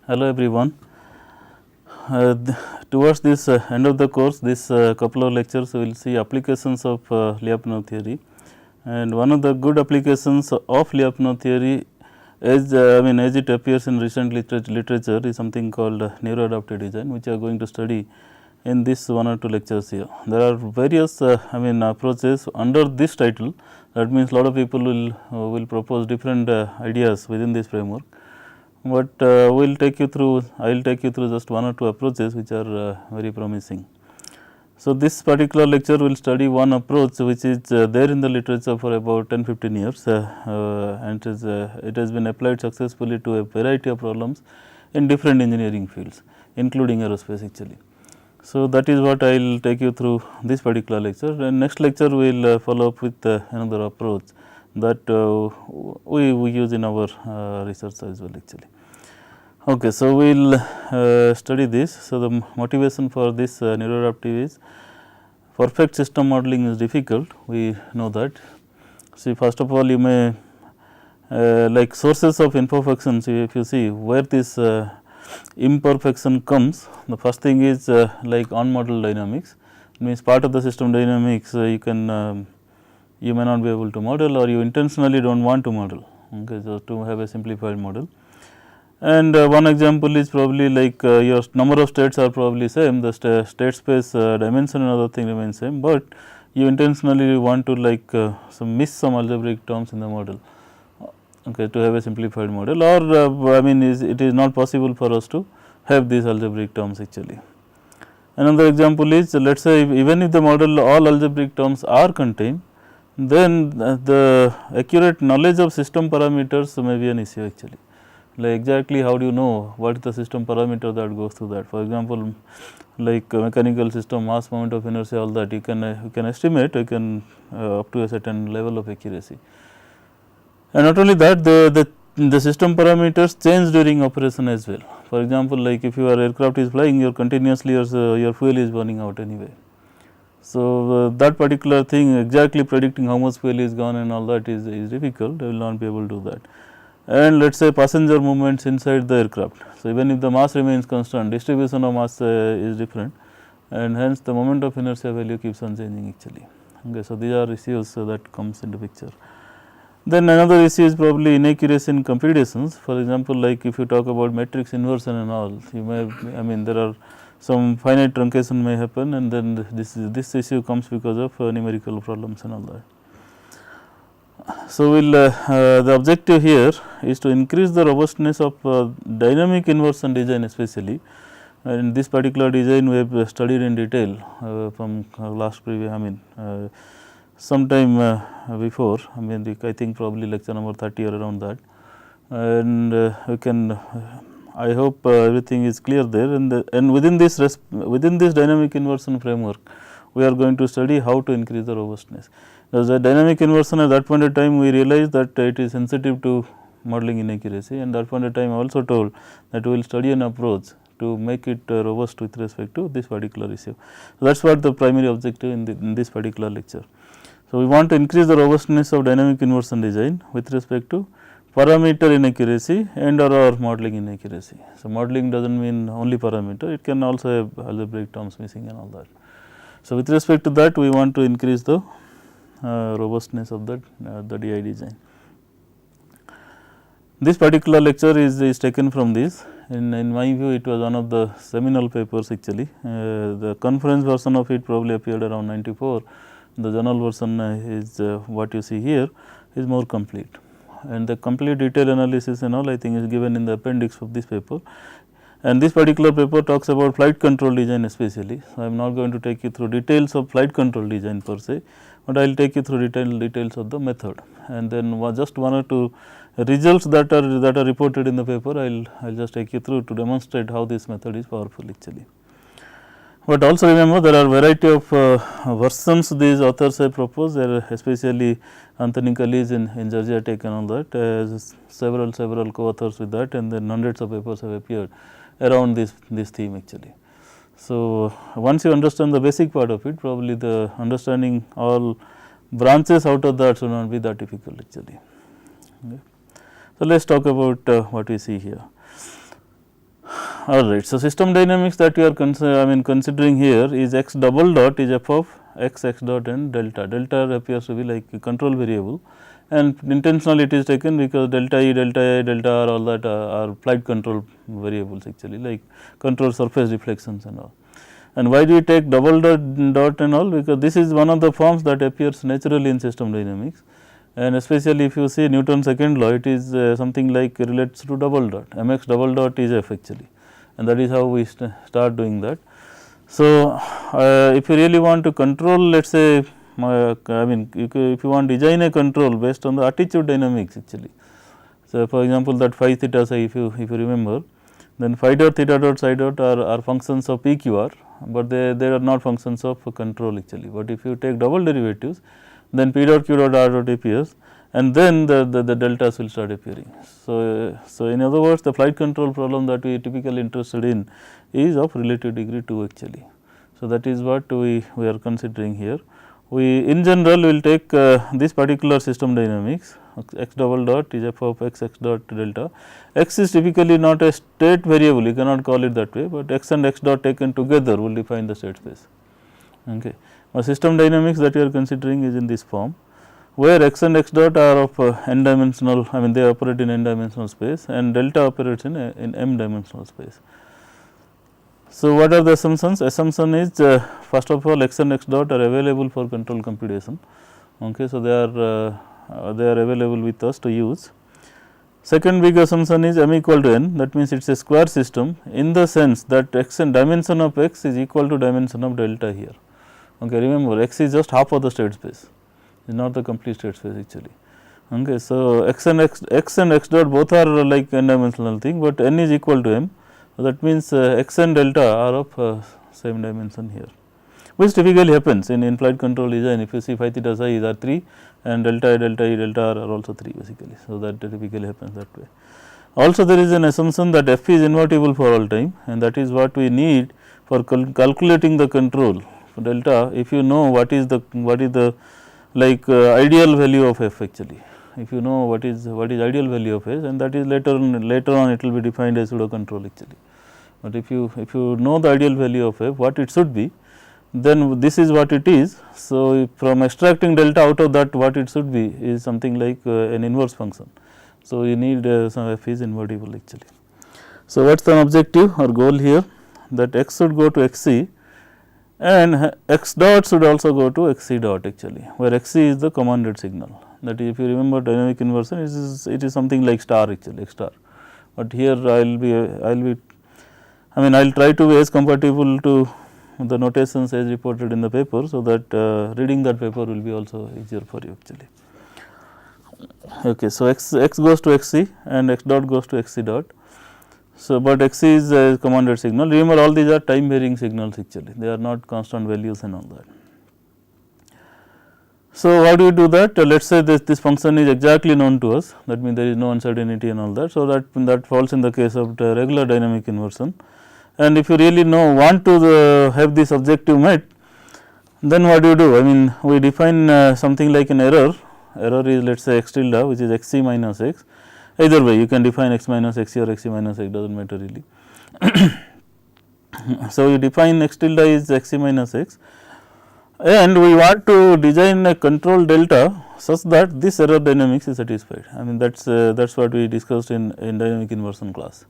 Hello everyone. Towards this end of the course, this couple of lectures we will see applications of Lyapunov theory, and one of the good applications of Lyapunov theory as as it appears in recent literature is something called neuroadaptive design, which we are going to study in this one or two lectures here. There are various approaches under this title. That means, lot of people will propose different ideas within this framework, but I will take you through just one or two approaches which are very promising. So, this particular lecture will study one approach which is there in the literature for about 10-15 years and it has been applied successfully to a variety of problems in different engineering fields, including aerospace actually. So, that is what I will take you through this particular lecture, and next lecture we will follow up with another approach that we use in our research as well actually. Okay, so we will study this. So, the motivation for this neuroadaptive is perfect system modeling is difficult, we know that. See, first of all you may like sources of imperfections, if you see where this imperfection comes, the first thing is like unmodeled dynamics, means part of the system dynamics you can you may not be able to model, or you intentionally do not want to model, okay, so to have a simplified model. And one example is probably like your number of states are probably same, the state space dimension and other thing remains same, but you intentionally want to like miss some algebraic terms in the model, okay, to have a simplified model, or it is not possible for us to have these algebraic terms actually. Another example is, let us say even if the model all algebraic terms are contained, then the accurate knowledge of system parameters may be an issue actually. Like exactly how do you know what is the system parameter that goes through that. For example, like mechanical system, mass, moment of inertia, all that you can estimate, you can up to a certain level of accuracy. And not only that, the system parameters change during operation as well. For example, like if your aircraft is flying, your continuously your fuel is burning out anyway. So, that particular thing exactly predicting how much fuel is gone and all that is difficult, they will not be able to do that. And let us say passenger movements inside the aircraft. So, even if the mass remains constant, distribution of mass is different, and hence the moment of inertia value keeps on changing actually. Okay, so, these are issues that comes into picture. Then another issue is probably inaccuracy in computations. For example, like if you talk about matrix inversion and all, you may there are some finite truncation may happen, and then this issue comes because of numerical problems and all that. So, the objective here is to increase the robustness of dynamic inversion design, especially in this particular design we have studied in detail from last previous sometime before, I think probably lecture number 30 or around that, and we can I hope everything is clear there, and within this dynamic inversion framework we are going to study how to increase the robustness. Because the dynamic inversion at that point of time we realized that it is sensitive to modeling inaccuracy, and that point of time I also told that we will study an approach to make it robust with respect to this particular issue. So, that is what the primary objective in this particular lecture. So, we want to increase the robustness of dynamic inversion design with respect to parameter inaccuracy and or modeling inaccuracy. So, modeling does not mean only parameter, it can also have algebraic terms missing and all that. So, with respect to that we want to increase the robustness of the DI design. This particular lecture is taken from this. In my view, it was one of the seminal papers actually. The conference version of it probably appeared around 94. The journal version is what you see here is more complete, and the complete detailed analysis and all I think is given in the appendix of this paper. And this particular paper talks about flight control design especially. So, I am not going to take you through details of flight control design per se, but I will take you through details of the method, and then just one or two results that are reported in the paper I will just take you through to demonstrate how this method is powerful actually. But also remember there are variety of versions these authors have proposed, especially Anthony Callis in Georgia Tech and all that, several co-authors with that, and then hundreds of papers have appeared around this theme actually. So, once you understand the basic part of it, probably the understanding all branches out of that should not be that difficult actually. Okay. So, let us talk about what we see here. Alright. So, system dynamics that we are considering here is x double dot is f of x dot and delta. Delta appears to be like a control variable, and intentionally it is taken because delta E, delta A, delta R, all that are flight control variables actually, like control surface reflections and all. And why do we take double dot and all? Because this is one of the forms that appears naturally in system dynamics, and especially if you see Newton's second law, it is something like relates to double dot, mx double dot is f actually, and that is how we start doing that. So, if you really want to control, let us say if you want to design a control based on the attitude dynamics actually. So, for example, that phi theta psi if you remember, then phi dot theta dot psi dot are functions of PQR, but they are not functions of control actually. But if you take double derivatives, then P dot Q dot R dot appears, and then the deltas will start appearing. So, in other words, the flight control problem that we typically interested in is of relative degree 2 actually. So, that is what we are considering here. We in general will take this particular system dynamics, x double dot is f of x dot delta. X is typically not a state variable, you cannot call it that way, but x and x dot taken together will define the state space. Okay. Now, system dynamics that we are considering is in this form, where x and x dot are of n dimensional, they operate in n dimensional space, and delta operates in m dimensional space. So, what are the assumptions? Assumption is first of all x and x dot are available for control computation. Okay. So, they are available with us to use. Second big assumption is m equal to n, that means it is a square system in the sense that x and dimension of x is equal to dimension of delta here. Okay. Remember, x is just half of the state space, it is not the complete state space actually. Okay. So, x and x dot both are like n dimensional thing, but n is equal to m. So, that means x and delta are of same dimension here, which typically happens in flight control design. If you see phi theta psi is are 3 and delta A, delta E, delta R are also 3 basically. So, that typically happens that way. Also, there is an assumption that f is invertible for all time, and that is what we need for calculating the control for delta. If you know what is the ideal value of f actually, if you know what is ideal value of f, and that is later on it will be defined as pseudo control actually. But if you know the ideal value of f, what it should be, then this is what it is. So, from extracting delta out of that, what it should be is something like an inverse function. So, you need some f is invertible actually. So, what is the objective or goal here, that x should go to x c and x dot should also go to x c dot actually, where x c is the commanded signal. That is, if you remember dynamic inversion, it is something like star actually, x star, but here I will try to be as compatible to the notations as reported in the paper. So, that reading that paper will be also easier for you actually. Okay. So, x goes to x c and x dot goes to x c dot. So, but x c is a commanded signal. Remember, all these are time varying signals actually, they are not constant values and all that. So, how do you do that? Let us say this function is exactly known to us, that means there is no uncertainty and all that. So, that falls in the case of the regular dynamic inversion. And if you really want to have this objective met, then what do you do? We define something like an error is let us say x tilde, which is x c minus x. Either way you can define x minus x c or x c minus x, does not matter really. So, you define x tilde is x c minus x, and we want to design a control delta such that this error dynamics is satisfied. That is what we discussed in dynamic inversion class,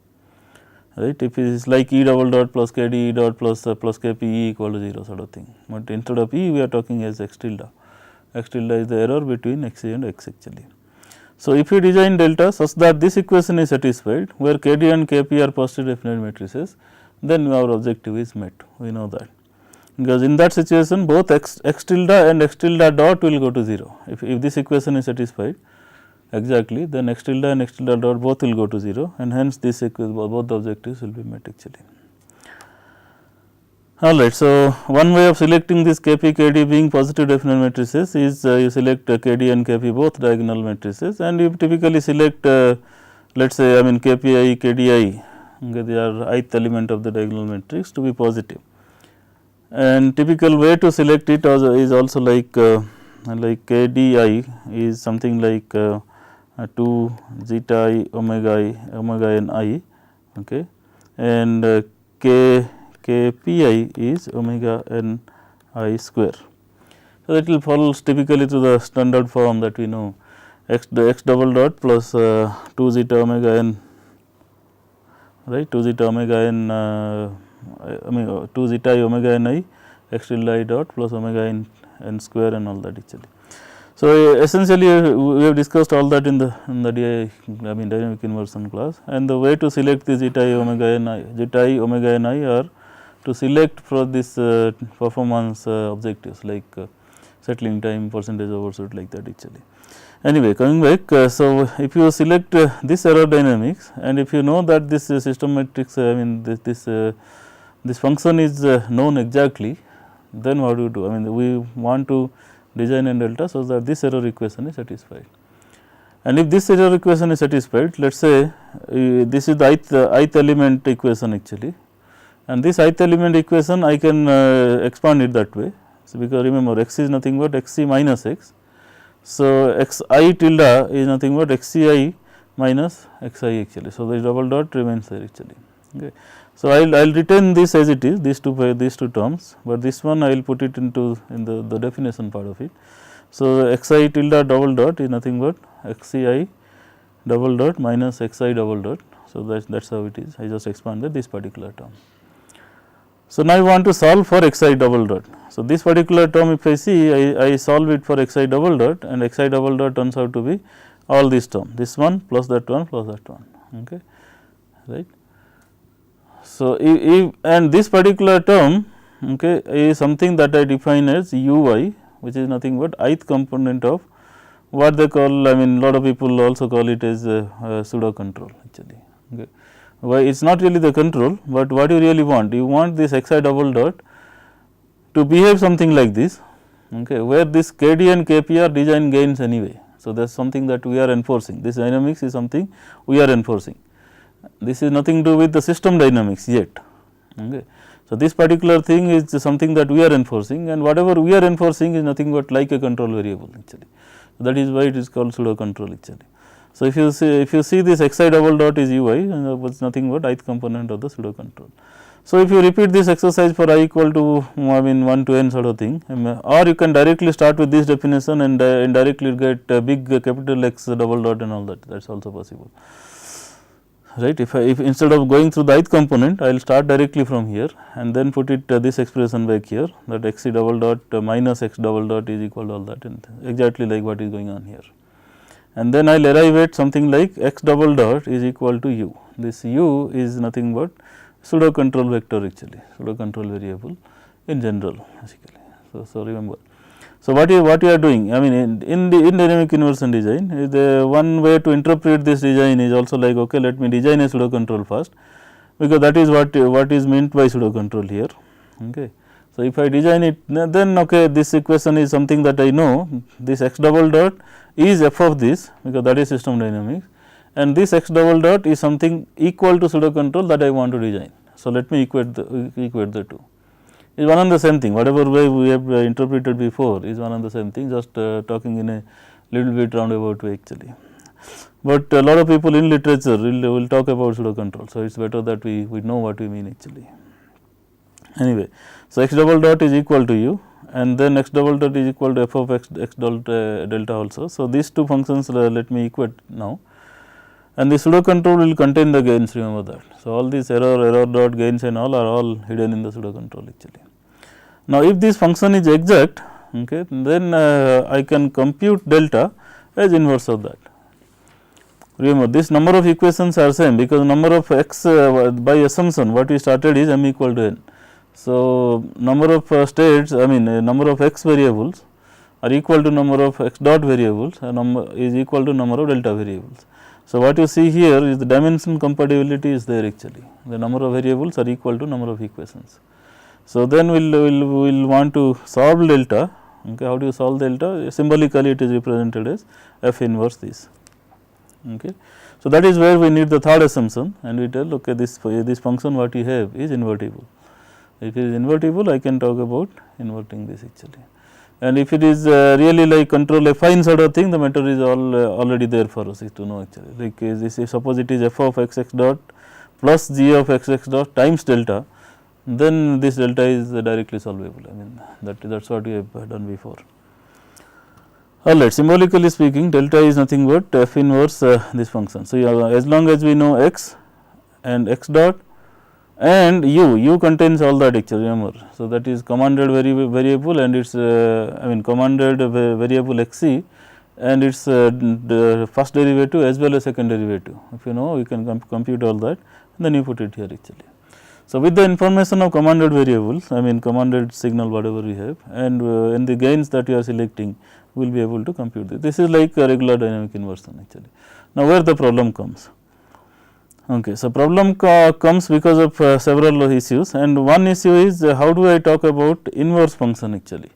right. If it is like E double dot plus k d E dot plus k p E equal to 0 sort of thing, but instead of E we are talking as x tilde. X tilde is the error between x c and x actually. So, if you design delta such that this equation is satisfied, where k d and k p are positive definite matrices, then our objective is met, we know that. Because in that situation both x tilde and x tilde dot will go to 0. If this equation is satisfied exactly, then x tilde and x tilde dot both will go to 0, and hence this both the objectives will be met actually. Alright. So, one way of selecting this Kp Kd being positive definite matrices is you select Kd and Kp both diagonal matrices, and you typically select let us say Kpi Kdi, okay, they are ith element of the diagonal matrix to be positive. And typical way to select it is also like Kdi is something like 2 zeta I omega n I, okay, and k pi is omega n I square. So, that will fall typically to the standard form that we know x double dot plus 2 zeta omega n, right, 2 zeta omega n I mean 2 zeta I omega n I x tilde I dot plus omega n square and all that actually. So, essentially we have discussed all that in the I mean dynamic inversion class, and the way to select the zeta I omega n I are to select for this performance objectives like settling time, percentage overshoot, like that actually. Anyway, coming back, so if you select this error dynamics, and if you know that this system matrix I mean this function is known exactly, then what do you do? I mean we want to design n delta so that this error equation is satisfied. And if this error equation is satisfied, let us say this is the ith element equation actually, and this ith element equation I can expand it that way. So, because remember x is nothing but x c minus x. So, x I tilde is nothing but x c I minus x I actually. So, the double dot remains there actually. Okay. So, I will retain this as it is, these two terms, but this one I will put it into the definition part of it. So, x I tilde double dot is nothing but x c I double dot minus x I double dot. So, that is how it is. I just expanded this particular term. So, now I want to solve for x I double dot. So, this particular term if I see I solve it for x I double dot, and x I double dot turns out to be all these term, this one plus that one plus that one, okay, right. So, if and this particular term, okay, is something that I define as u I, which is nothing but ith component of what they call, I mean lot of people also call it as pseudo control actually. Okay. Why it is not really the control, but what you really want? You want this x I double dot to behave something like this, okay, where this k d and k p are design gains anyway. So, that is something that we are enforcing, this dynamics is something we are enforcing, this is nothing to do with the system dynamics yet. Okay. So, this particular thing is something that we are enforcing, and whatever we are enforcing is nothing but like a control variable actually. So, that is why it is called pseudo control actually. So, if you see this x I double dot is u I, and it was nothing but ith component of the pseudo control. So, if you repeat this exercise for I equal to I mean 1 to n sort of thing, or you can directly start with this definition and directly get big capital X double dot and all that is also possible, right. If instead of going through the ith component, I will start directly from here and then put it this expression back here, that x c double dot minus x double dot is equal to all that, and exactly like what is going on here. And then I will arrive at something like x double dot is equal to u. This u is nothing but pseudo control vector actually, pseudo control variable in general basically. So, remember. So, what you are doing, I mean in dynamic inversion design, the one way to interpret this design is also like, okay, let me design a pseudo control first, because that is what is meant by pseudo control here. Okay. So, if I design it, then okay, this equation is something that I know, this x double dot is f of this, because that is system dynamics, and this x double dot is something equal to pseudo control that I want to design. So, let me equate the two. It is one and the same thing, whatever way we have interpreted before is one and the same thing, just talking in a little bit roundabout way actually. But a lot of people in literature will talk about pseudo control. So, it is better that we know what we mean actually. Anyway, so x double dot is equal to u, and then x double dot is equal to f of x delta also. So, these two functions let me equate now, and the pseudo control will contain the gains, remember that. So, all these error dot gains and all are all hidden in the pseudo control actually. Now, if this function is exact, okay, then I can compute delta as inverse of that. Remember, this number of equations are same, because number of x by assumption what we started is m equal to n. So, number of states, I mean number of x variables are equal to number of x dot variables, and number is equal to number of delta variables. So, what you see here is the dimension compatibility is there actually, the number of variables are equal to number of equations. So, then we will want to solve delta. Okay, how do you solve delta? Symbolically it is represented as f inverse this. Okay. So, that is where we need the third assumption, and we tell, okay, this function what you have is invertible. If it is invertible, I can talk about inverting this actually. And if it is really like control affine sort of thing, the matter is already there for us to know actually. Like this, suppose it is f of x dot plus g of x x dot times delta, then this delta is directly solvable. I mean that is what we have done before. Alright, symbolically speaking, delta is nothing but f inverse this function. So, as long as we know x and x dot and u contains all that actually, remember. So, that is commanded variable and its I mean commanded variable x c and its the first derivative as well as second derivative. If you know, you can compute all that and then you put it here actually. So, with the information of commanded variables, I mean commanded signal whatever we have and the gains that you are selecting, we will be able to compute this. This is like a regular dynamic inversion actually. Now, where the problem comes? Okay, so, problem comes because of several issues, and one issue is how do I talk about inverse function actually.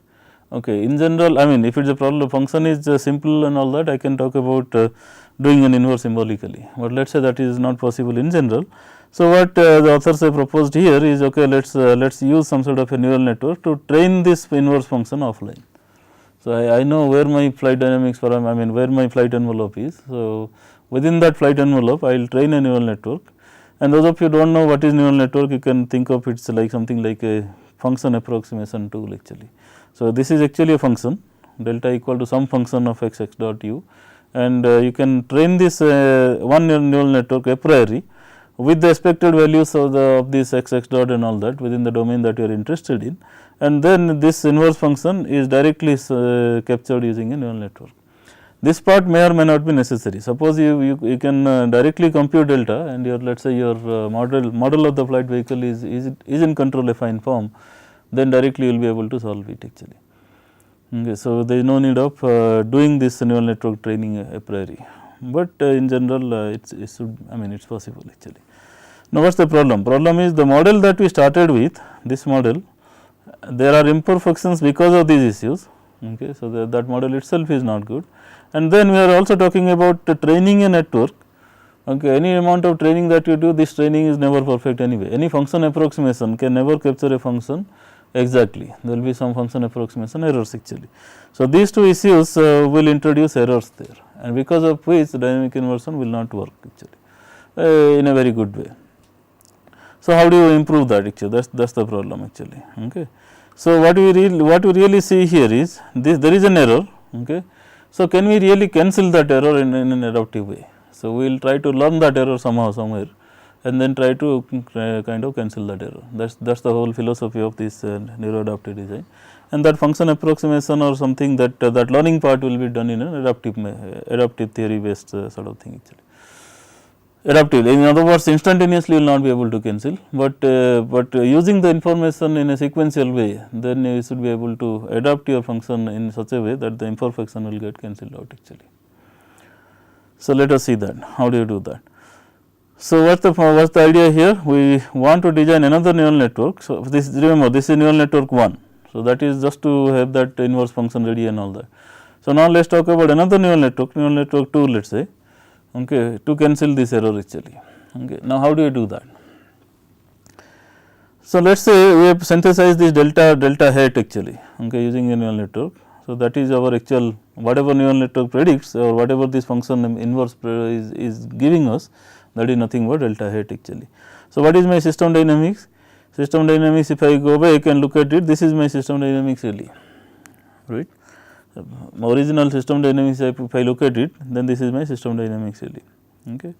Okay, in general, I mean if it is a problem function is simple and all that, I can talk about doing an inverse symbolically, but let us say that is not possible in general. So, what the authors have proposed here is, okay, let us use some sort of a neural network to train this inverse function offline. So, I know where my flight dynamics I mean where my flight envelope is. So, within that flight envelope I will train a neural network, and those of you do not know what is neural network, you can think of it like something like a function approximation tool actually. So, this is actually a function delta equal to some function of x x dot u, and you can train this one neural network a priori with the expected values of this x x dot and all that within the domain that you are interested in, and then this inverse function is directly captured using a neural network. This part may or may not be necessary. Suppose you can directly compute delta and your let us say your model of the flight vehicle is in control affine form, then directly you will be able to solve it actually. Okay, so, there is no need of doing this neural network training a priori, but in general it should, I mean it is possible actually. Now, what is the problem? Problem is the model that we started with, this model, there are imperfections because of these issues. Okay, so, that model itself is not good, and then we are also talking about training a network. Okay, any amount of training that you do, this training is never perfect anyway. Any function approximation can never capture a function exactly, there will be some function approximation errors actually. So, these two issues will introduce errors there, and because of which dynamic inversion will not work actually in a very good way. So, how do you improve that actually? That is the problem actually. Okay. So, what we really see here is this, there is an error. Okay. So, can we really cancel that error in an adaptive way? So, we will try to learn that error somehow somewhere and then try to kind of cancel that error. That is the whole philosophy of this neuroadaptive design, and that function approximation or something that learning part will be done in an adaptive theory based sort of thing actually. Adaptive, in other words, instantaneously you will not be able to cancel, but using the information in a sequential way, then you should be able to adapt your function in such a way that the imperfection will get cancelled out actually. So, let us see that, how do you do that? So, what is the idea here? We want to design another neural network. So, this remember this is neural network 1. So, that is just to have that inverse function ready and all that. So, now let us talk about another neural network 2 let us say, okay, to cancel this error actually. Okay. Now, how do you do that? So, let us say we have synthesized this delta hat actually, okay, using a neural network. So, that is our actual whatever neural network predicts or whatever this function inverse is giving us, that is nothing but delta hat actually. So, what is my system dynamics? System dynamics, if I go back and look at it, this is my system dynamics really, right. Original system dynamics, if I look at it, then this is my system dynamics really. Okay.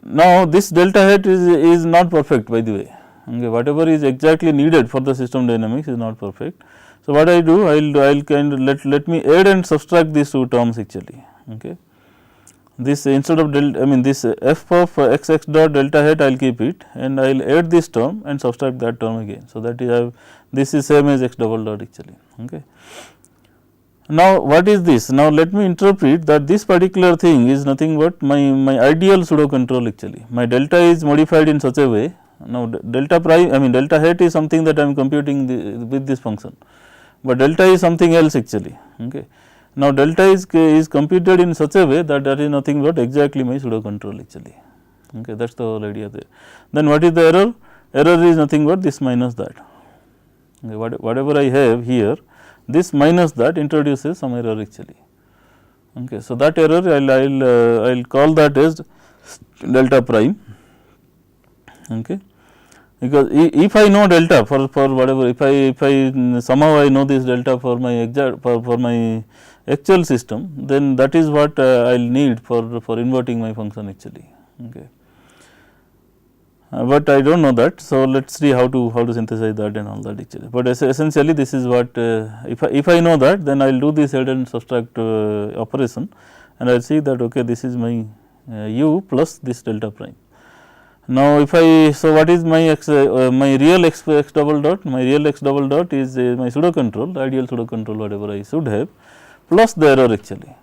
Now, this delta hat is not perfect by the way, okay. Whatever is exactly needed for the system dynamics is not perfect. So, what I do, I will kind of let me add and subtract these two terms actually. Okay. This instead of this f of x x dot delta hat I will keep it and I will add this term and subtract that term again. So, that is this is same as x double dot actually. Okay. Now, what is this? Now, let me interpret that this particular thing is nothing but my ideal pseudo control actually. My delta is modified in such a way. Now, delta prime delta hat is something that I am computing with this function, but delta is something else actually. Okay. Now, delta is computed in such a way that is nothing but exactly my pseudo control actually. Okay, that is the whole idea there. Then what is the error? Error is nothing but this minus that. Okay, whatever I have here, this minus that introduces some error actually. Okay, so that error I will call that as delta prime. Okay. Because if I know delta for whatever, if I somehow I know this delta for my exact for my actual system, then that is what I will need for inverting my function actually. Okay. But I do not know that. So, let us see how to synthesize that and all that actually, but essentially this is what if I know that, then I will do this add and subtract operation, and I will see that okay, this is my u plus this delta prime. Now, if I what is my my real x double dot? My real x double dot is my pseudo control, ideal pseudo control whatever I should have, plus the error actually,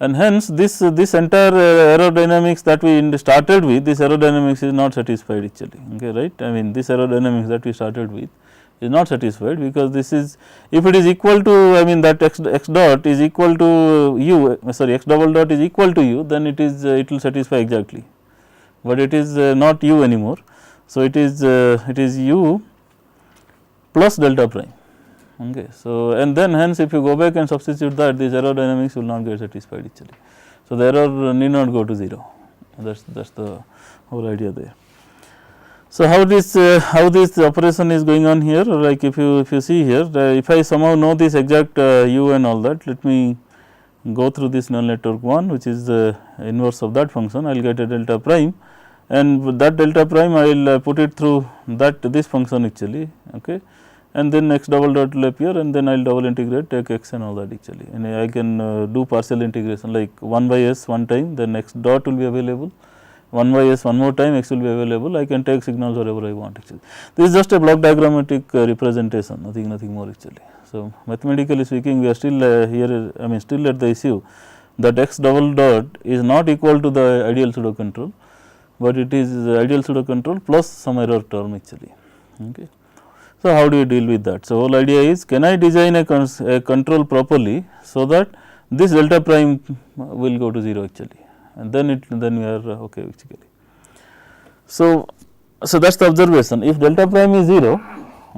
and hence this entire aerodynamics that we started with, this aerodynamics is not satisfied actually. Okay, right? I mean this aerodynamics that we started with is not satisfied, because this is, if it is equal to, I mean that x dot is equal to u, sorry, x double dot is equal to u, then it will satisfy exactly, but it is not u anymore. So, it is u plus delta prime. Okay. So, and then hence if you go back and substitute that, this aerodynamics will not get satisfied actually. So, the error need not go to 0, that is the whole idea there. So, how this operation is going on here, like if you see here, if I somehow know this exact u and all that, let me go through this null network 1, which is the inverse of that function, I will get a delta prime, and that delta prime I will put it through this function actually. Okay. And then x double dot will appear, and then I will double integrate, take x and all that actually, and I can do partial integration like 1 by s one time, then x dot will be available, 1 by s one more time, x will be available, I can take signals wherever I want actually. This is just a block diagrammatic representation, nothing more actually. So, mathematically speaking, we are still here, I mean still at the issue that x double dot is not equal to the ideal pseudo control, but it is ideal pseudo control plus some error term actually. Okay. So, how do you deal with that? So, whole idea is, can I design a control properly, so that this delta prime will go to 0 actually, and then we are okay basically. So, that is the observation. If delta prime is 0,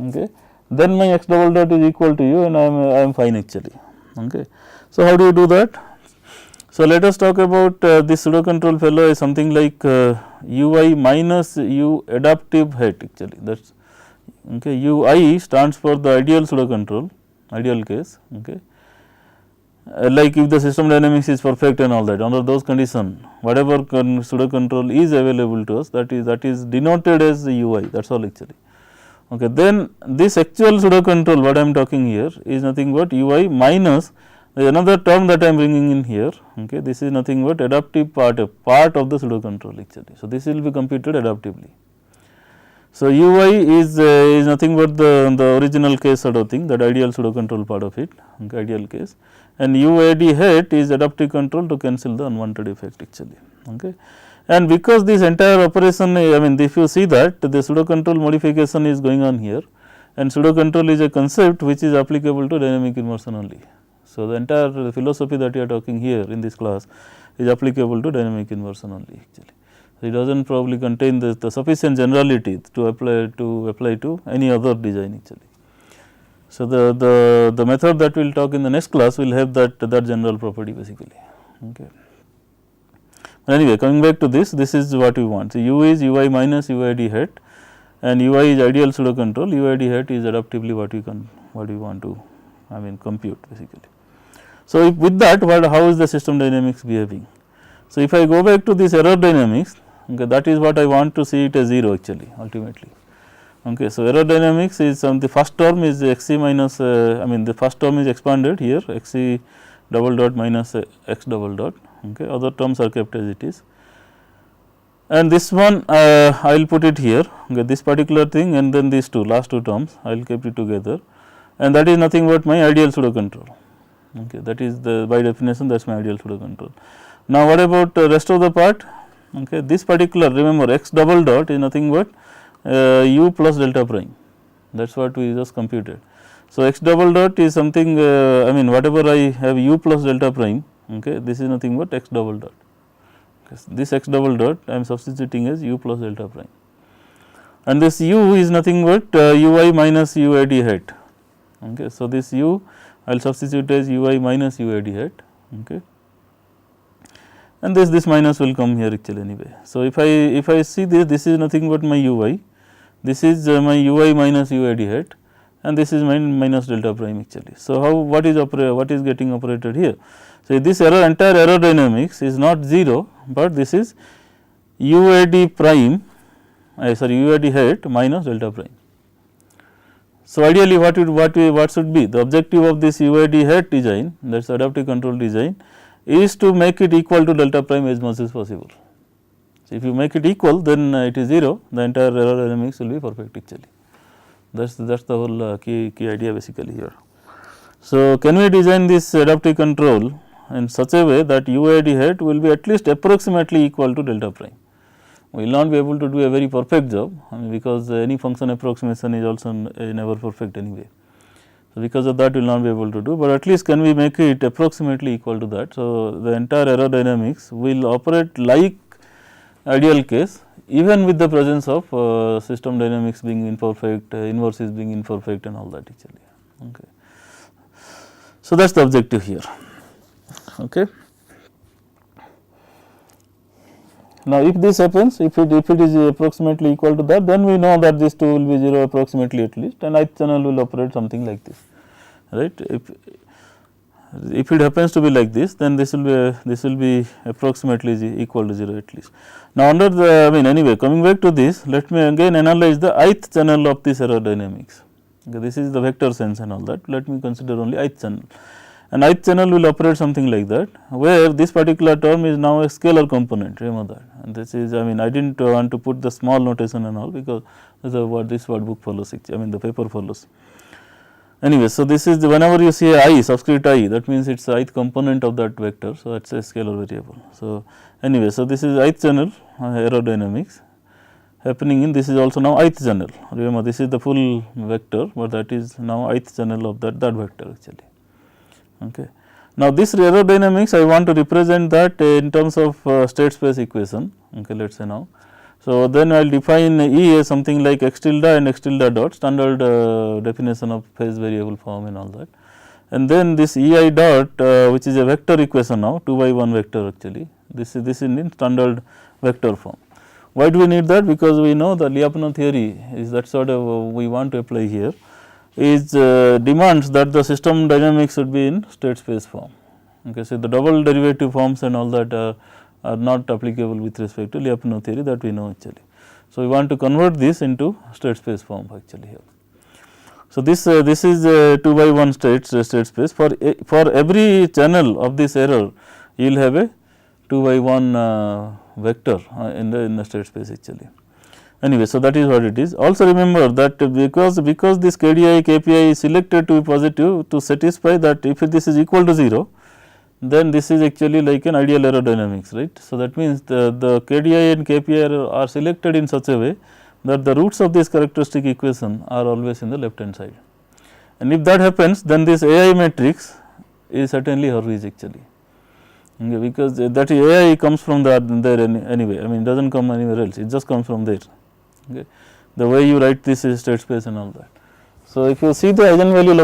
okay, then my x double dot is equal to u, and I am fine actually. Okay. So, how do you do that? So, let us talk about this pseudo control fellow is something like ui minus u adaptive hat actually, that is okay. ui stands for the ideal pseudo control, ideal case. Okay. Like if the system dynamics is perfect and all that, under those conditions whatever pseudo control is available to us, that is denoted as the ui, that is all actually. Okay. Then this actual pseudo control what I am talking here is nothing but ui minus another term that I am bringing in here. Okay. This is nothing but adaptive part of the pseudo control actually. So, this will be computed adaptively. So, ui is nothing but the original case sort of thing, that ideal pseudo control part of it, okay, ideal case, and uad hat is adaptive control to cancel the unwanted effect actually. Okay. And because this entire operation, I mean if you see that the pseudo control modification is going on here, and pseudo control is a concept which is applicable to dynamic inversion only. So, the entire philosophy that we are talking here in this class is applicable to dynamic inversion only actually. It does not probably contain the sufficient generality to apply to any other design actually. So, the method that we will talk in the next class will have that general property basically. Okay. But anyway, coming back to this is what we want. So, u is ui minus uid hat, and ui is ideal pseudo control, uid hat is adaptively what we want to compute basically. So, with that how is the system dynamics behaving? So, if I go back to this error dynamics, okay, that is what I want to see it as 0 actually ultimately. Okay. So, error dynamics is the first term is xc minus the first term is expanded here, xc double dot minus x double dot, okay, other terms are kept as it is, and this one I will put it here, okay, this particular thing, and then these last two terms I will keep it together, and that is nothing but my ideal pseudo control. Okay, that is by definition that is my ideal pseudo control. Now, what about rest of the part? Okay, this particular, remember x double dot is nothing but u plus delta prime, that is what we just computed. So, x double dot is something whatever I have u plus delta prime, okay, this is nothing but x double dot. Okay, this x double dot I am substituting as u plus delta prime, and this u is nothing but ui minus uad hat. Okay. So, this u I will substitute as ui minus uad hat. Okay. and this minus will come here actually anyway. So, if I see this is nothing but my u I, this is my u I minus u I d hat, and this is my minus delta prime actually. So, what is getting operated here? So, this entire aerodynamics is not 0, but this is u I d prime u I d hat minus delta prime. So, ideally what should be the objective of this u I d hat design, that is adaptive control design, is to make it equal to delta prime as much as possible. So, if you make it equal, then it is 0, the entire aerodynamics will be perfect actually. That is the whole key idea basically here. So, can we design this adaptive control in such a way that u I d hat will be at least approximately equal to delta prime? We will not be able to do a very perfect job, because any function approximation is also never perfect anyway. So, because of that we will not be able to do, but at least can we make it approximately equal to that. So, the entire aerodynamics will operate like ideal case even with the presence of system dynamics being imperfect, inverses being imperfect and all that actually. Okay. So, that is the objective here. Okay. Now, if this happens, if it is approximately equal to that, then we know that this 2 will be 0 approximately at least, and ith channel will operate something like this, right. If it happens to be like this, then this will be approximately equal to 0 at least. Now, under the anyway, coming back to this, let me again analyze the ith channel of this aerodynamics. Okay, this is the vector sense and all that. Let me consider only ith channel. And ith channel will operate something like that, where this particular term is now a scalar component, remember that. And this is I did not want to put the small notation and all, because this is what this book follows, the paper follows. Anyway, so this is whenever you see I, subscript I, that means it is the ith component of that vector. So, that is a scalar variable. So, anyway, so this is ith channel aerodynamics happening in, this is also now ith channel. Remember, this is the full vector, but that is now ith channel of that vector actually. Okay. Now, this aerodynamics I want to represent that in terms of state space equation. Okay, let us say now. So, then I will define E as something like x tilde and x tilde dot, standard definition of phase variable form and all that. And then this E I dot, which is a vector equation now, 2 by 1 vector actually. This is in standard vector form. Why do we need that? Because we know the Lyapunov theory is that sort of we want to apply here, is demands that the system dynamics should be in state space form. Okay, so, the double derivative forms and all that are not applicable with respect to Lyapunov theory, that we know actually. So, we want to convert this into state space form actually here. So, this is 2 by 1 state space. For every channel of this error, you will have a 2 by 1 vector in the state space actually. Anyway, so that is what it is. Also remember that because this KDI, KPI is selected to be positive, to satisfy that if this is equal to 0, then this is actually like an ideal aerodynamics, right. So, that means the KDI and KPI are selected in such a way that the roots of this characteristic equation are always in the left hand side. And if that happens, then this AI matrix is certainly Hurwitz actually. Okay, because that AI comes from there anyway, it does not come anywhere else, it just comes from there. Okay. The way you write this is state space and all that. So, if you see the eigenvalue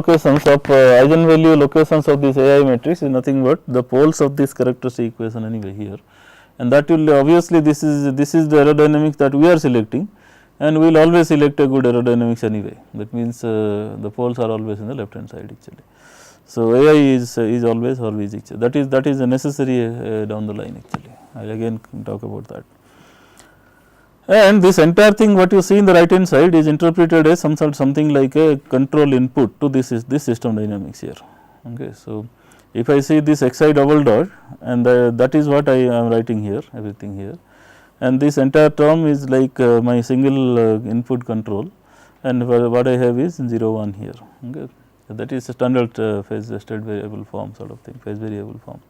locations of this AI matrix is nothing but the poles of this characteristic equation anyway here, and that will obviously this is the aerodynamics that we are selecting, and we will always select a good aerodynamics anyway. That means the poles are always in the left hand side actually. So, AI is always Hurwitz actually. That is necessary down the line actually. I will again talk about that. And this entire thing what you see in the right hand side is interpreted as something like a control input to this system dynamics here. Okay. So, if I see this xi double dot, and that is what I am writing here, everything here, and this entire term is like my single input control, and what I have is 0 1 here. Okay. So, that is a standard phase state variable form sort of thing, phase variable form.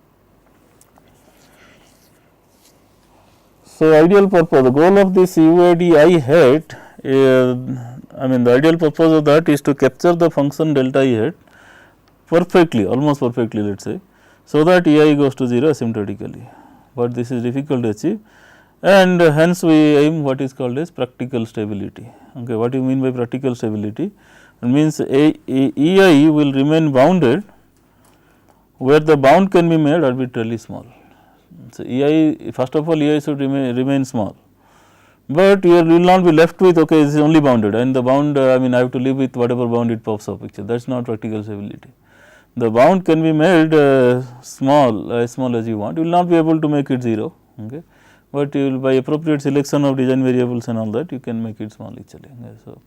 So, ideal purpose, the goal of this UAD I hat, the ideal purpose of that is to capture the function delta I hat perfectly, almost perfectly let us say, so that EI goes to 0 asymptotically, but this is difficult to achieve, and hence we aim what is called as practical stability. Okay, what do you mean by practical stability? It means EI will remain bounded where the bound can be made arbitrarily small. So, ei, first of all ei should remain small, but you will not be left with okay this is only bounded and the bound I mean I have to live with whatever bound it pops up actually, that is not practical stability. The bound can be made small as you want, you will not be able to make it 0, okay, but you will by appropriate selection of design variables and all that you can make it small actually. Okay, so,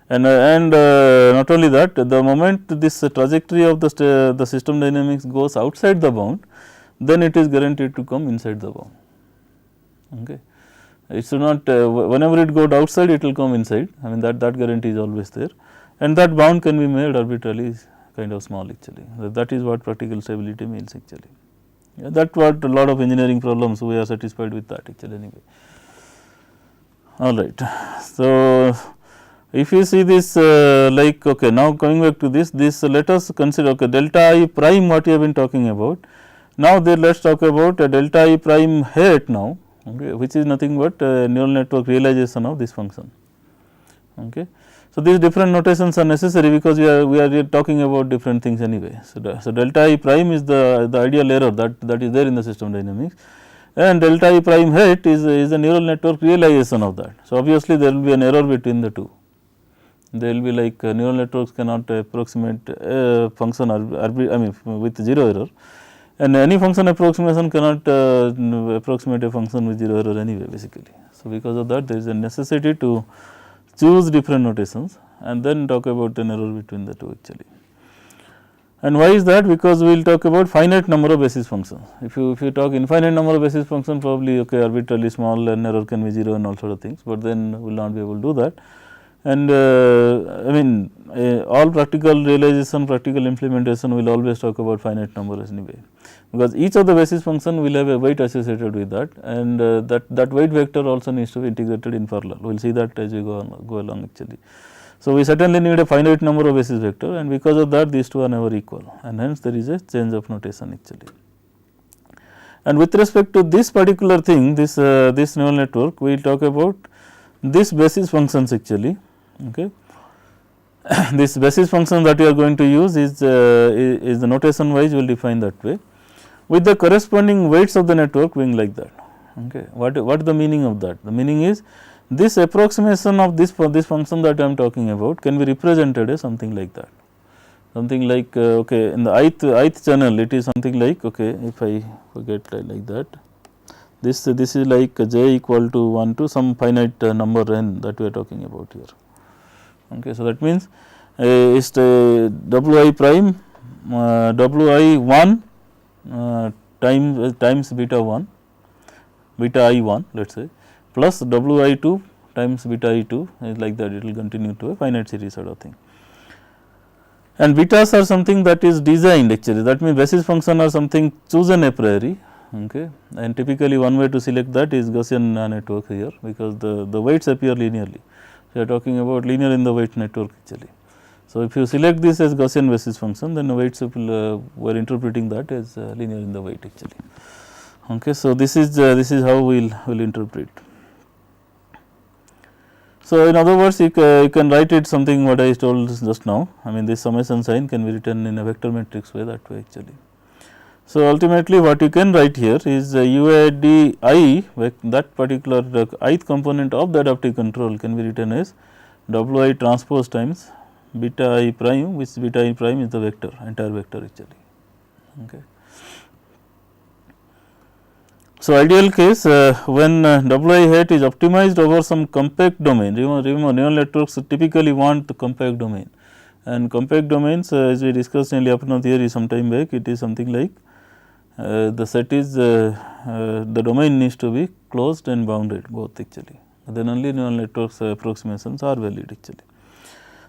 and not only that, the moment this trajectory of the system dynamics goes outside the bound, then it is guaranteed to come inside the bound. Okay. It should not whenever it goes outside it will come inside, I mean that guarantee is always there, and that bound can be made arbitrarily kind of small actually. That is what practical stability means actually. Yeah, that what a lot of engineering problems we are satisfied with that actually anyway. All right. So, if you see this like okay, now coming back to this let us consider okay, delta I prime what we have been talking about. Now, there let us talk about delta I prime hat now, okay, which is nothing but neural network realization of this function. Okay. So, these different notations are necessary because we are talking about different things anyway. So, delta I prime is the ideal error that is there in the system dynamics, and delta I prime hat is the neural network realization of that. So, obviously, there will be an error between the two. There will be like neural networks cannot approximate function I mean with 0 error, and any function approximation cannot approximate a function with 0 error anyway basically. So, because of that there is a necessity to choose different notations and then talk about an error between the two actually. And why is that? Because we will talk about finite number of basis functions. If you talk infinite number of basis functions, probably okay arbitrarily small and error can be 0 and all sort of things, but then we will not be able to do that. And I mean all practical realization, practical implementation will always talk about finite numbers anyway, because each of the basis function will have a weight associated with that, and that weight vector also needs to be integrated in parallel. We will see that as we go along actually. So, we certainly need a finite number of basis vector, and because of that these two are never equal, and hence there is a change of notation actually. And with respect to this particular thing, this neural network, we will talk about this basis functions actually. Okay. This basis function that we are going to use is the notation wise we will define that way, with the corresponding weights of the network being like that. Okay. What is the meaning of that? The meaning is this approximation of this function that I am talking about can be represented as something like that. Something like okay, in the ith channel it is something like okay, if I forget like that, this is like j equal to 1 to some finite number n that we are talking about here. Okay. So, that means is wi prime wi 1 times beta 1 beta I 1 let us say plus wi 2 times beta I 2 is like that, it will continue to a finite series sort of thing. And betas are something that is designed actually, that means basis function are something chosen a priori. Okay. And typically one way to select that is Gaussian network here, because the weights appear linearly. We are talking about linear in the weight network actually. So, if you select this as Gaussian basis function, then the weights people were interpreting that as linear in the weight actually. Okay. So, this is how we will interpret. So, in other words you can write it something what I told just now, I mean this summation sign can be written in a vector matrix way that way actually. So, ultimately what you can write here is UAD I, that particular ith component of the adaptive control can be written as Wi transpose times beta I prime, which beta I prime is the vector, entire vector actually. Okay. So, ideal case when Wi hat is optimized over some compact domain, remember neural networks typically want the compact domain, and compact domains as we discussed in Lyapunov theory some time back, it is something like the set is the domain needs to be closed and bounded both actually, then only neural networks approximations are valid actually.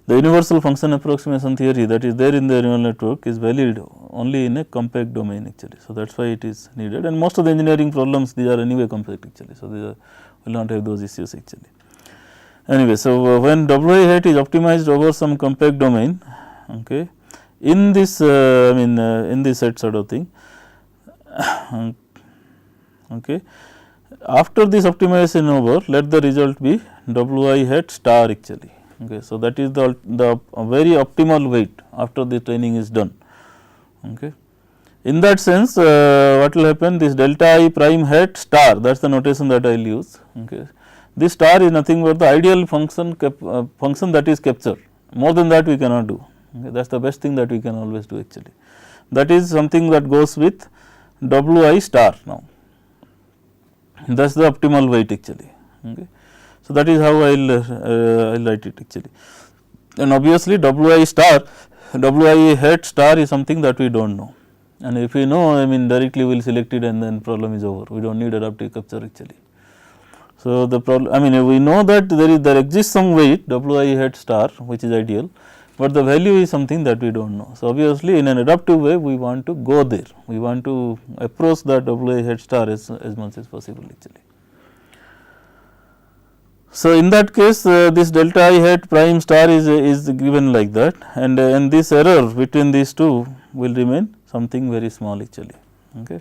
The universal function approximation theory that is there in the neural network is valid only in a compact domain actually. So, that is why it is needed, and most of the engineering problems these are anyway compact actually. So, these will not have those issues actually. Anyway, so when Wi hat is optimized over some compact domain, okay, in this I mean in this set sort of thing, okay, after this optimization over, let the result be Wi hat star actually. Okay. So, that is the very optimal weight after the training is done. Okay. in that sense what will happen, this delta I prime hat star, that is the notation that I will use. Okay. This star is nothing but the ideal function function that is captured, more than that we cannot do. Okay. That is the best thing that we can always do actually. That is something that goes with W I star now, that is the optimal weight actually. Okay. So, that is how I will write it actually, and obviously W I star, W I hat star is something that we do not know, and if we know, I mean directly we will select it and then problem is over, we do not need adaptive capture actually. So, the problem, I mean we know that there exists some weight W I hat star which is ideal, but the value is something that we do not know. So, obviously in an adaptive way we want to go there, we want to approach that W I hat star as much as possible actually. So, in that case this delta I hat prime star is given like that, and this error between these two will remain something very small actually. Okay.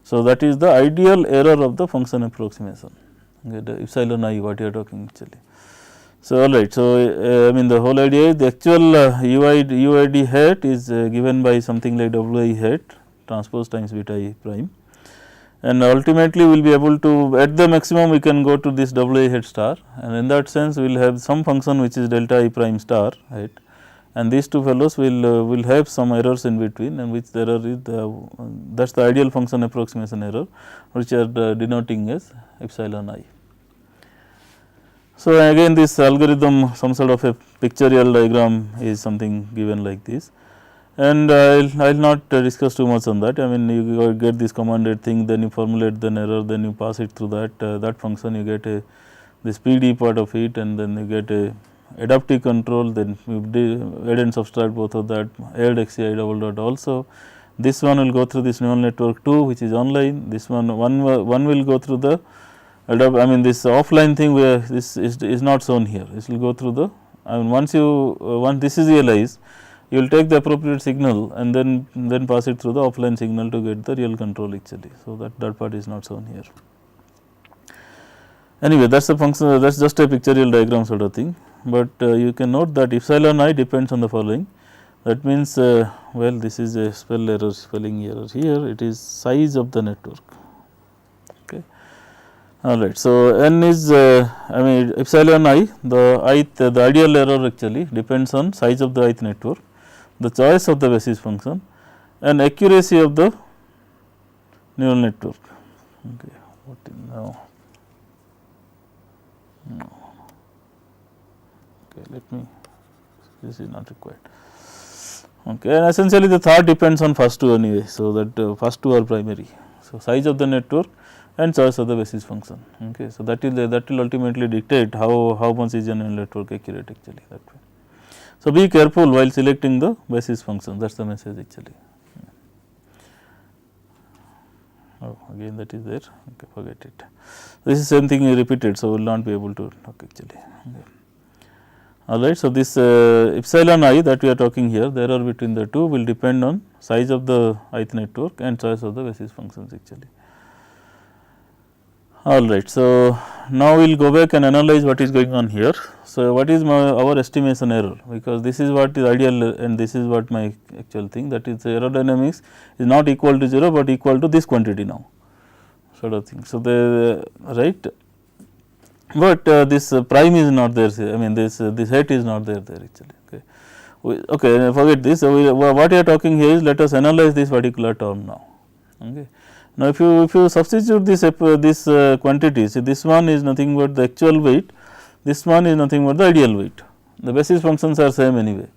So, that is the ideal error of the function approximation, okay, the epsilon I what you are talking actually. So, all right. So, I mean the whole idea is the actual UID hat is given by something like WI hat transpose times beta I prime, and ultimately we will be able to, at the maximum we can go to this WI hat star, and in that sense we will have some function which is delta I prime star hat, and these two fellows will have some errors in between, and which error is that is the ideal function approximation error which are denoting as epsilon I. So, again this algorithm, some sort of a pictorial diagram is something given like this, and I will not discuss too much on that. I mean you get this commanded thing, then you formulate the error, then you pass it through that function, you get this PD part of it, and then you get a adaptive control, then you add and subtract both of that, add XCI double dot also. This one will go through this neural network 2 which is online, this one will go through the I mean this offline thing where this is not shown here, this will go through the, I mean once this is realized, you will take the appropriate signal and then pass it through the offline signal to get the real control actually. So, that part is not shown here. Anyway, that is a function, that is just a pictorial diagram sort of thing, but you can note that epsilon I depends on the following. That means well, this is a spelling error here, it is size of the network. Okay. All right. So, n is I mean epsilon I, the ideal error actually depends on size of the ith network, the choice of the basis function, and accuracy of the neural network. Okay. What is now? No. Okay, let me, this is not required. Okay, and essentially the third depends on first two anyway. So, that first two are primary. So, size of the network and choice of the basis function. Okay. So, that will ultimately dictate how much is a neural network accurate actually that way. So, be careful while selecting the basis function, that is the message actually. Oh, again that is there, okay, forget it. This is same thing repeated, so we will not be able to talk actually. Okay. All right. So, this epsilon I that we are talking here, the error between the two will depend on size of the ith network and choice of the basis functions actually. All right. So, now we will go back and analyze what is going on here. So, what is our estimation error, because this is what is ideal and this is what my actual thing, that is aerodynamics is not equal to 0, but equal to this quantity now sort of thing. So, the right, but this prime is not there, I mean this hat is not there actually. Okay, forget this. So, what we are talking here is, let us analyze this particular term now. Okay. Now, if you substitute this quantity, see this one is nothing but the actual weight, this one is nothing but the ideal weight, the basis functions are same anyway.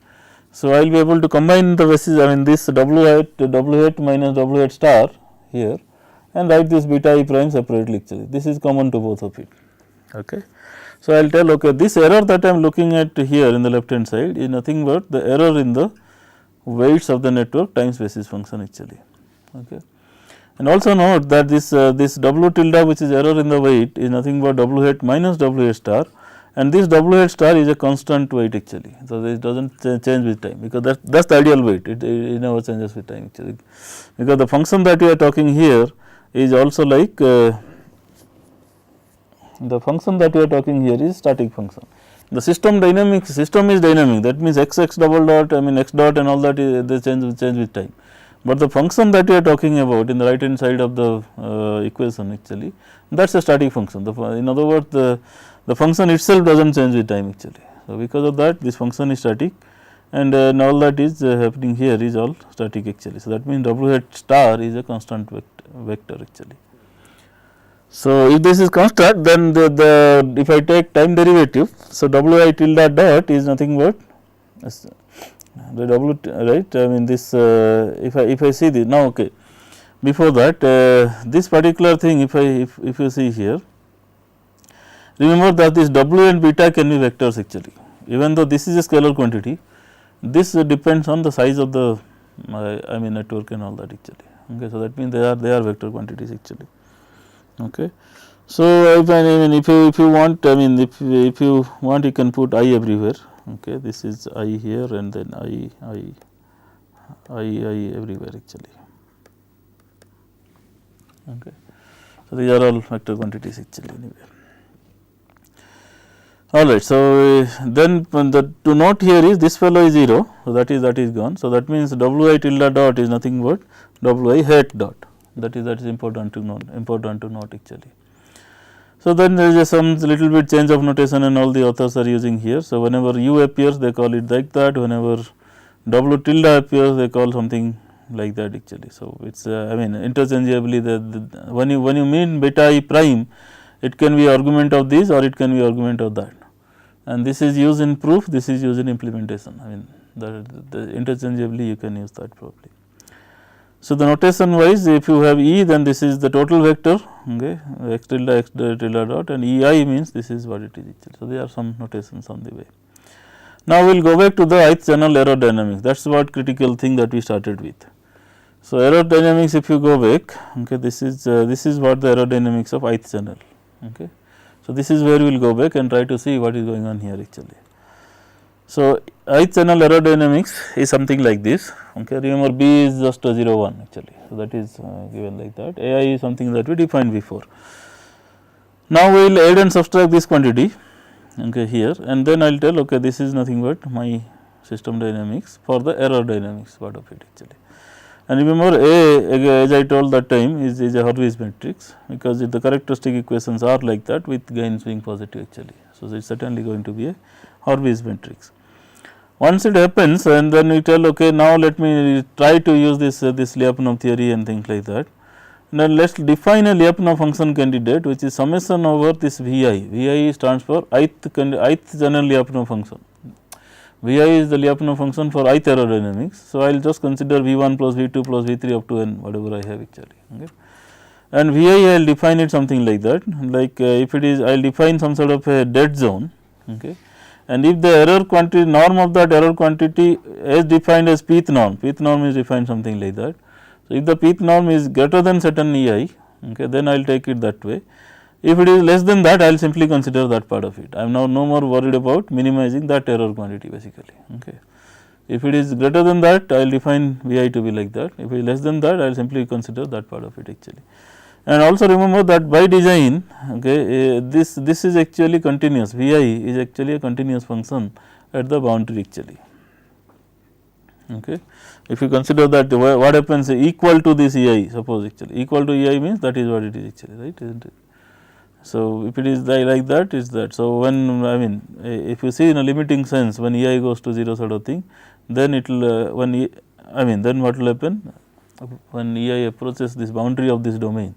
So, I will be able to combine the basis, I mean this W hat minus W hat star here, and write this beta I prime separately actually, this is common to both of it. Okay. So, I will tell, okay, this error that I am looking at here in the left hand side is nothing but the error in the weights of the network times basis function actually. Okay. And also note that this W tilde which is error in the weight is nothing but W hat minus W hat star, and this W hat star is a constant weight actually. So, this does not change with time, because that is the ideal weight, it never changes with time actually, because the function that we are talking here is also like the function that we are talking here is static function. The system is dynamic, that means x double dot, I mean x dot and all that they change with time. but the function that we are talking about in the right hand side of the equation actually, that is a static function. In other words, the function itself does not change with time actually. So, because of that this function is static, and all that is happening here is all static actually. So, that means W hat star is a constant vector actually. So, if this is constant, then if I take time derivative, so W I tilde dot is nothing but the W, right. I mean this if I see this now, okay. Before that this particular thing, if you see here, remember that this W and beta can be vectors actually, even though this is a scalar quantity, this depends on the size of the I mean network and all that actually. Okay. So, that means they are vector quantities actually. Okay. So, if you want, I mean if you want, you can put I everywhere. Okay. This is I here and then I everywhere actually. Okay. So, these are all vector quantities actually anyway. Alright. So, then the to note here is this fellow is 0. So, that is gone. So, that means W I tilde dot is nothing but W I hat dot, that is important to note actually. So, then there is some little bit change of notation and all the authors are using here. So, whenever U appears they call it like that, whenever W tilde appears they call something like that actually. So, it is I mean interchangeably when you mean beta I prime, it can be argument of this or it can be argument of that, and this is used in proof, this is used in implementation. I mean the interchangeably you can use that probably. So, the notation wise, if you have E, then this is the total vector, okay, x tilde dot, and E I means this is what it is actually. So, there are some notations on the way. Now, we will go back to the ith channel aerodynamics, that is what critical thing that we started with. So, aerodynamics, if you go back, okay, this is what the aerodynamics of ith channel. Okay. So, this is where we will go back and try to see what is going on here actually. So, ith channel aerodynamics is something like this. Okay. Remember B is just a 0 1 actually. So, that is given like that. AI is something that we defined before. Now, we will add and subtract this quantity, okay, here, and then I will tell, okay, this is nothing but my system dynamics for the aerodynamics part of it actually. And remember A, as I told that time, is a Hurwitz matrix, because if the characteristic equations are like that with gains being positive actually. So, it is certainly going to be a Hurwitz matrix. Once it happens, and then we tell, okay, now let me try to use this Lyapunov theory and things like that. Now, let us define a Lyapunov function candidate which is summation over this Vi. Vi stands for ith channel Lyapunov function. Vi is the Lyapunov function for ith aerodynamics. So, I will just consider V1 plus V2 plus V3 up to n whatever I have actually. Okay. And Vi I will define it something like that, like if it is I will define some sort of a dead zone. Okay. And if the error quantity norm of that error quantity is defined as pth norm is defined something like that. So, if the pth norm is greater than certain Ei, okay, then I will take it that way. If it is less than that, I will simply consider that part of it. I am now no more worried about minimizing that error quantity basically. Okay. If it is greater than that, I will define Vi to be like that. If it is less than that, I will simply consider that part of it actually. And also remember that by design, okay, this is actually continuous. Vi is actually a continuous function at the boundary actually. Okay. If you consider that what happens equal to this Ei, suppose actually equal to Ei means that is what it is actually, right, isn't it. So, if it is like that, is that. So, when I mean if you see in a limiting sense, when Ei goes to 0 sort of thing, then it will then what will happen when Ei approaches this boundary of this domain,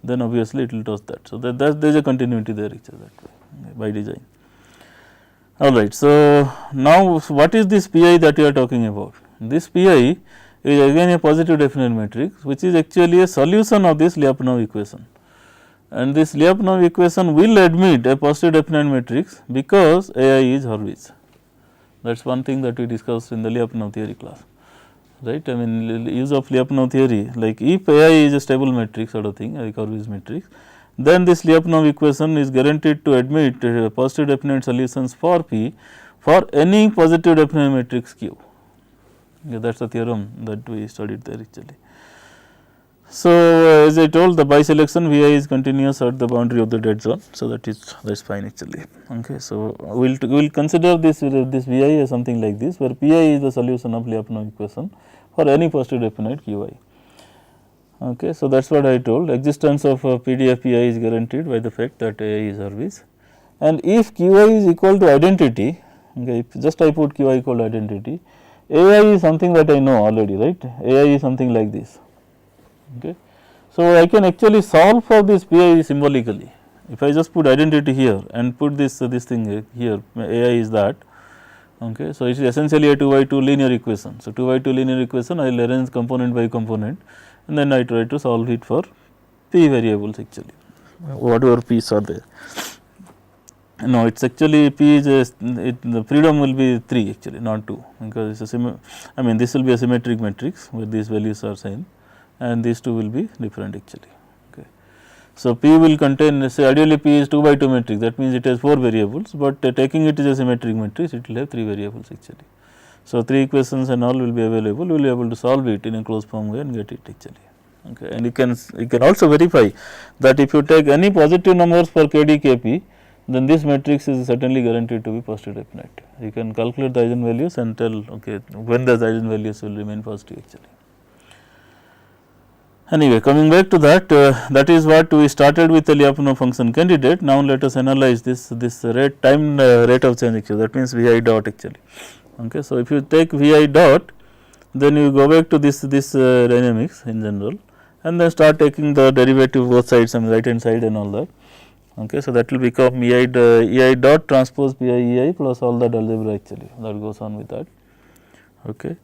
then obviously it will touch that. So, that there is a continuity there actually that way by design. Alright. So, now what is this Pi that we are talking about? This Pi is again a positive definite matrix which is actually a solution of this Lyapunov equation, and this Lyapunov equation will admit a positive definite matrix because Ai is Hurwitz. That is one thing that we discussed in the Lyapunov theory class, right. I mean use of Lyapunov theory, like if Ai is a stable matrix sort of thing, like Hurwitz matrix, then this Lyapunov equation is guaranteed to admit positive definite solutions for P for any positive definite matrix Q. Okay, that is the theorem that we studied there actually. So, as I told, the by selection Vi is continuous at the boundary of the dead zone. So, that is fine actually. Okay. So, we will consider this Vi as something like this, where Pi is the solution of Lyapunov equation for any positive definite Qi. Okay. So, that is what I told, existence of PDF Pi is guaranteed by the fact that Ai is always, and if Qi is equal to identity, okay, if just I put Qi equal to identity, Ai is something that I know already, right, Ai is something like this. Okay. So, I can actually solve for this Pi symbolically, if I just put identity here and put this thing here, Ai is that. Okay. So, it is essentially a 2 by 2 linear equation. So, 2 by 2 linear equation I will arrange component by component and then I try to solve it for p variables actually, whatever p's are there. No, it is actually p is the freedom will be 3 actually, not 2, because it is a I mean this will be a symmetric matrix where these values are same and these two will be different actually. Okay. So, p will contain, say ideally p is 2 by 2 matrix, that means it has 4 variables, but taking it as a symmetric matrix it will have 3 variables actually. So, 3 equations and all will be available, we will be able to solve it in a closed form way and get it actually. Okay. And you can also verify that if you take any positive numbers for kd kp, then this matrix is certainly guaranteed to be positive definite. You can calculate the eigenvalues and tell, okay, when the eigenvalues will remain positive actually. Anyway, coming back to that, that is what we started with the Lyapunov function candidate. Now, let us analyze this rate time rate of change actually, that means Vi dot actually. Okay. So, if you take Vi dot, then you go back to this dynamics in general and then start taking the derivative both sides, I mean right hand side and all that. Okay. So, that will become Ei dot transpose Pi Ei plus all that algebra actually, that goes on with that. Okay.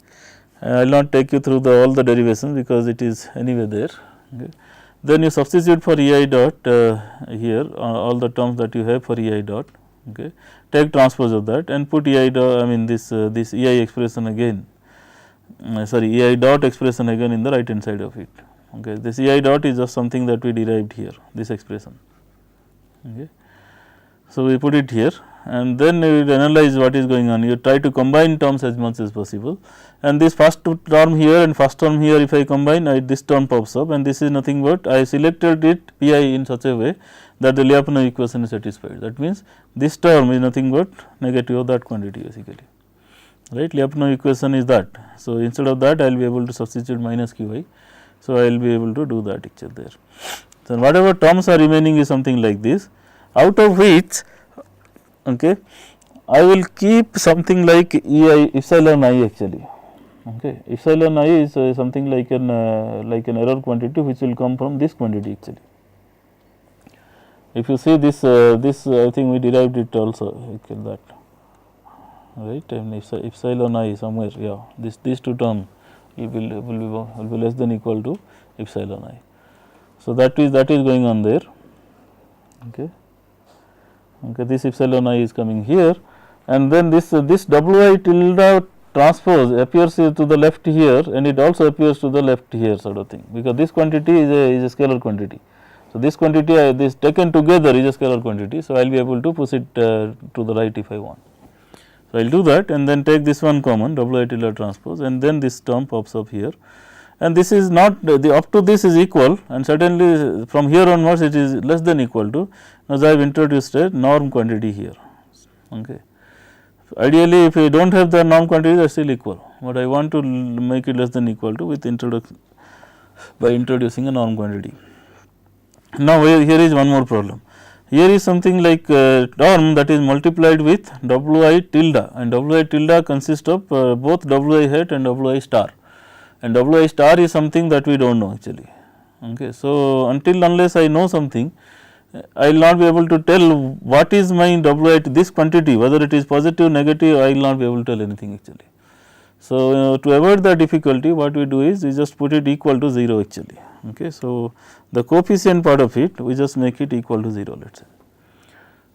I will not take you through all the derivations because it is anyway there. Okay. Then you substitute for Ei dot here all the terms that you have for Ei dot. Okay. Take transpose of that and put Ei dot, I mean this Ei expression again, sorry Ei dot expression again in the right hand side of it. Okay. This Ei dot is just something that we derived here, this expression. Okay. So, we put it here and then you analyze what is going on, you try to combine terms as much as possible, and this first term here and first term here if I combine, this term pops up and this is nothing but I selected it Pi in such a way that the Lyapunov equation is satisfied. That means, this term is nothing but negative of that quantity basically, right. Lyapunov equation is that. So, instead of that I will be able to substitute minus Qi. So, I will be able to do that actually there. So, whatever terms are remaining is something like this, out of which, okay, I will keep something like Ei epsilon I actually. Okay. Epsilon I is something like an error quantity which will come from this quantity actually. If you see this I think we derived it also, okay, that, right, and epsilon I somewhere, yeah, these two terms will be less than equal to epsilon I. So, that is going on there. Okay. Okay, this epsilon I is coming here and then this Wi tilde transpose appears to the left here and it also appears to the left here sort of thing, because this quantity is a scalar quantity. So, this quantity this taken together is a scalar quantity. So, I will be able to push it to the right if I want. So, I will do that and then take this one common Wi tilde transpose and then this term pops up here, and this is not up to this is equal and certainly from here onwards it is less than equal to, as I have introduced a norm quantity here. Okay. Ideally, if you do not have the norm quantity, they are still equal, but I want to make it less than equal to with by introducing a norm quantity. Now, here is one more problem. Here is something like term that is multiplied with Wi tilde, and Wi tilde consists of both Wi hat and Wi star, and Wi star is something that we do not know actually. Okay. So, unless I know something, I will not be able to tell what is my Wi this quantity, whether it is positive, negative, I will not be able to tell anything actually. So, to avoid the difficulty, what we do is we just put it equal to 0 actually. Okay. So, the coefficient part of it we just make it equal to 0, let us say.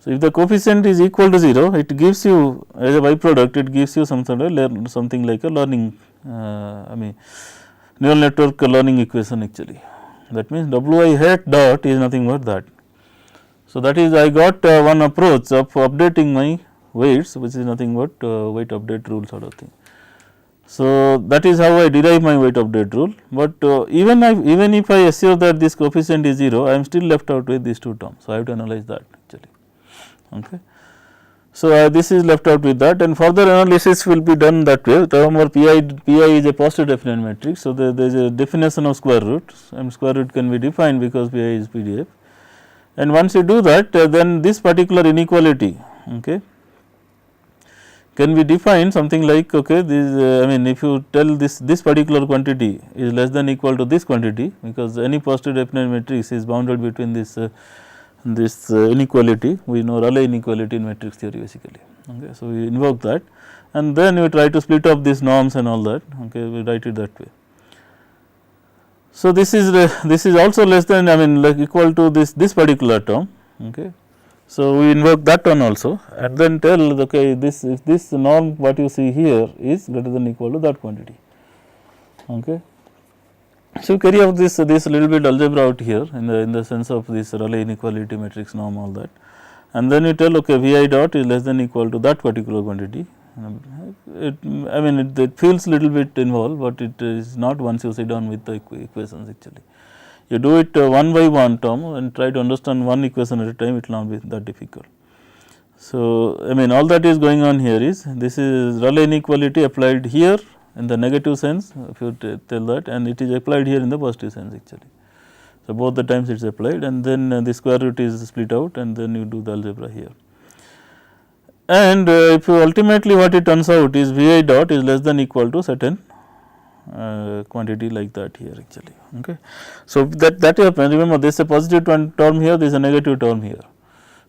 So, if the coefficient is equal to 0, it gives you as a byproduct, it gives you some sort of something like a learning I mean neural network learning equation actually. That means, Wi hat dot is nothing but that. So, that is I got one approach of updating my weights, which is nothing but weight update rule sort of thing. So, that is how I derive my weight update rule, but even if I assure that this coefficient is 0, I am still left out with these two terms. So, I have to analyze that actually. Okay. So, this is left out with that, and further analysis will be done that way. Remember, pi is a positive definite matrix. So, there is a definition of square root, and square root can be defined because pi is PDF. And once you do that, then this particular inequality, okay, can be defined something like, okay, this I mean, if you tell this particular quantity is less than equal to this quantity, because any positive definite matrix is bounded between this inequality. We know Rayleigh inequality in matrix theory basically. Okay. So, we invoke that, and then we try to split up these norms and all that. Okay, we write it that way. So, this is also less than, I mean, like equal to this particular term. Okay. So, we invoke that one also, and then tell, okay, if this norm what you see here is greater than equal to that quantity. Okay. So, carry out this little bit algebra out here in the sense of this Rayleigh inequality matrix norm, all that, and then you tell, okay, Vi dot is less than equal to that particular quantity. I mean, it feels little bit involved, but it is not once you sit down with the equations actually. You do it one by one term and try to understand one equation at a time, it will not be that difficult. So, I mean, all that is going on here is this is Rayleigh inequality applied here in the negative sense, if you tell that, and it is applied here in the positive sense actually. So, both the times it is applied, and then the square root is split out, and then you do the algebra here. And if you ultimately what it turns out is Vi dot is less than equal to certain quantity like that here actually. Okay. So, that happens, remember this is a positive term here, this is a negative term here.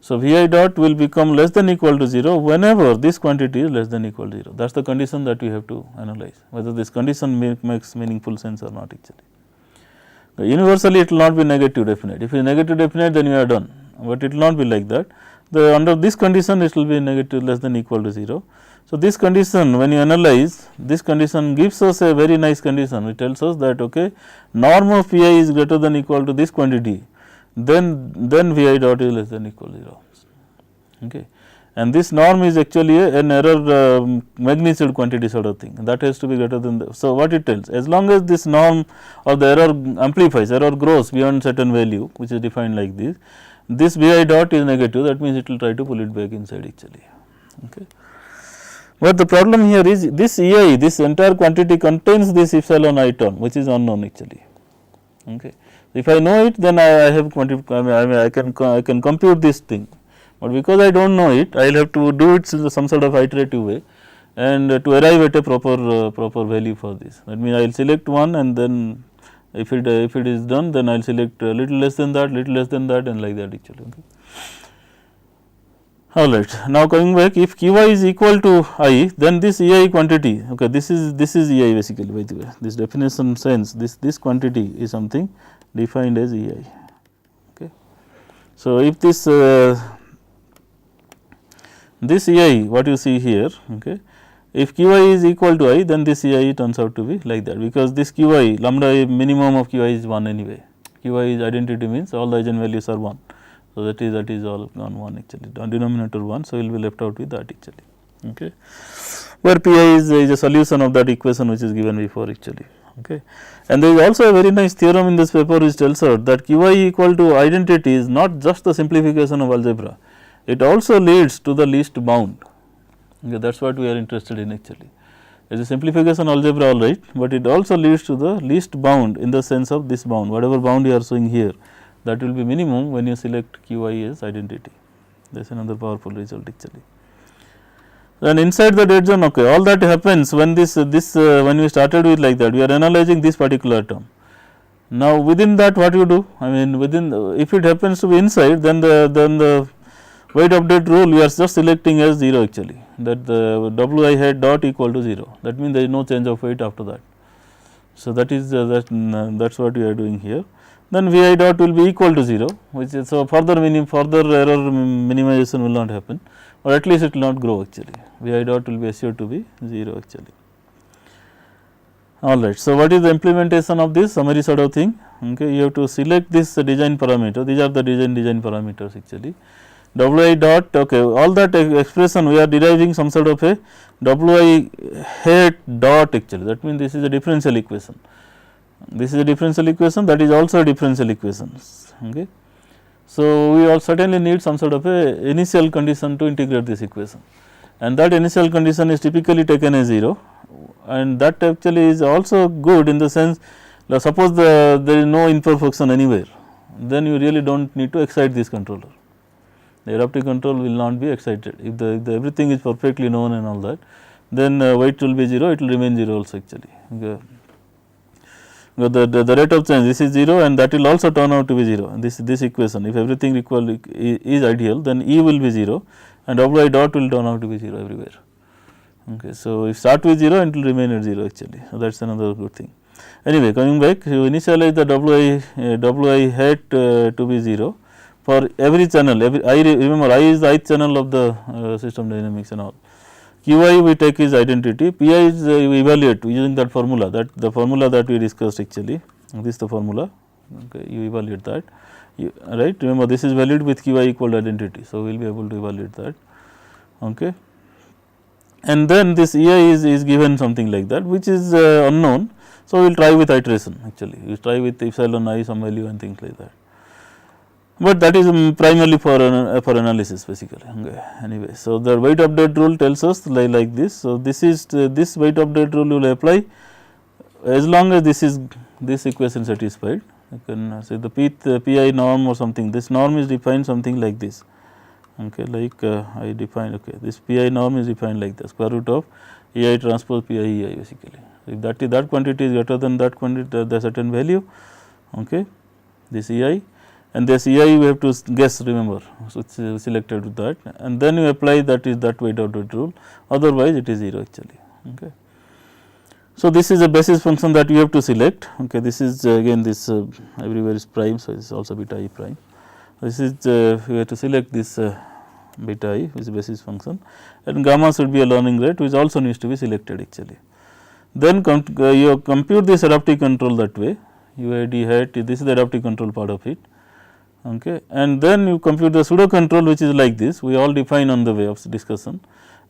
So, Vi dot will become less than equal to 0 whenever this quantity is less than equal to 0. That is the condition that we have to analyze, whether this condition makes meaningful sense or not actually. Universally it will not be negative definite. If it is negative definite, then you are done, but it will not be like that. Under this condition it will be negative less than equal to 0. So, this condition, when you analyze, this condition gives us a very nice condition. It tells us that, okay, norm of Pi is greater than equal to this quantity, then Vi dot is less than equal to 0. Okay. And this norm is actually an error magnitude quantity sort of thing, that has to be greater than the. So, what it tells, as long as this norm or the error amplifies, error grows beyond certain value which is defined like this Vi dot is negative, that means it will try to pull it back inside actually. Okay. But the problem here is this Ei, this entire quantity contains this epsilon I term which is unknown actually. Okay. If I know it, then I have I can compute this thing, but because I do not know it, I will have to do it in some sort of iterative way, and to arrive at a proper value for this. That means I will select one, and then if it is done, then I will select a little less than that, and like that actually. Okay. Alright. Now, coming back, if Qi is equal to I, then this Ei quantity, okay, this is Ei basically, by the way, this definition sense, this quantity is something defined as Ei. Okay. So, if this Ei what you see here, okay, if Qi is equal to I, then this Ei turns out to be like that, because this Qi lambda minimum of Qi is 1 anyway. Qi is identity means all the eigenvalues are 1. So, that is all on 1 actually, denominator 1. So, we will be left out with that actually. Okay. Where Pi is a solution of that equation which is given before actually. Okay. And there is also a very nice theorem in this paper which tells us that Qi equal to identity is not just the simplification of algebra, it also leads to the least bound. Okay. That is what we are interested in actually. It is a simplification algebra, all right, but it also leads to the least bound in the sense of this bound, whatever bound you are showing here, that will be minimum when you select Qi as identity. That is another powerful result actually. Then inside the dead zone, okay, all that happens when when we started with like that, we are analyzing this particular term. Now, within that what you do? I mean, within if it happens to be inside, then the weight update rule we are just selecting as 0 actually, that the Wi hat dot equal to 0. That means there is no change of weight after that. So, that is that is what we are doing here. Then Vi dot will be equal to 0, which is so further error minimization will not happen, or at least it will not grow actually. Vi dot will be assured to be 0 actually. Alright. So, what is the implementation of this summary sort of thing? Okay, you have to select this design parameter, these are the design parameters actually. Wi dot, okay, all that expression we are deriving some sort of a Wi hat dot actually, that means this is a differential equation. This is a differential equation, that is also a differential equation. Okay. So, we all certainly need some sort of a initial condition to integrate this equation, and that initial condition is typically taken as 0, and that actually is also good in the sense, suppose there is no imperfection anywhere, then you really do not need to excite this controller. The adaptive control will not be excited. If the everything is perfectly known and all that, then weight will be 0, it will remain 0 also actually. The rate of change, this is 0 and that will also turn out to be 0. This equation, if everything equal is ideal, then E will be 0 and W I dot will turn out to be 0 everywhere. Okay. So, if start with 0 and it will remain at 0 actually. So, that is another good thing. Anyway, coming back, you initialize the W I hat to be 0 for every channel, remember I is the ith channel of the system dynamics and all. Qi we take is identity, Pi is we evaluate using that formula, that the formula that we discussed actually, this is the formula, okay, you evaluate that, right. Remember this is valued with Qi equal to identity. So, we will be able to evaluate that, okay. And then this Ei is given something like that, which is unknown. So, we will try with iteration actually, we try with epsilon I some value and things like that. But that is primarily for analysis basically. Okay. Anyway, so the weight update rule tells us like this. So, this is this weight update rule will apply as long as this equation satisfied. You can say the Pi norm or something, this norm is defined something like this, okay, like I define, okay, this Pi norm is defined like the square root of Ei transpose Pi Ei basically. If that quantity is greater than that quantity, the certain value, okay, this Ei, and this Ei we have to guess, remember, so selected with that, and then you apply that weight update rule, otherwise it is 0 actually. Okay. So, this is a basis function that you have to select, okay. This is again this everywhere is prime, so it is also beta I prime. This is we have to select this beta I which is basis function, and gamma should be a learning rate which also needs to be selected actually. Then you compute this adaptive control that way, UID hat, this is the adaptive control part of it, okay. And then you compute the pseudo control which is like this, we all define on the way of discussion,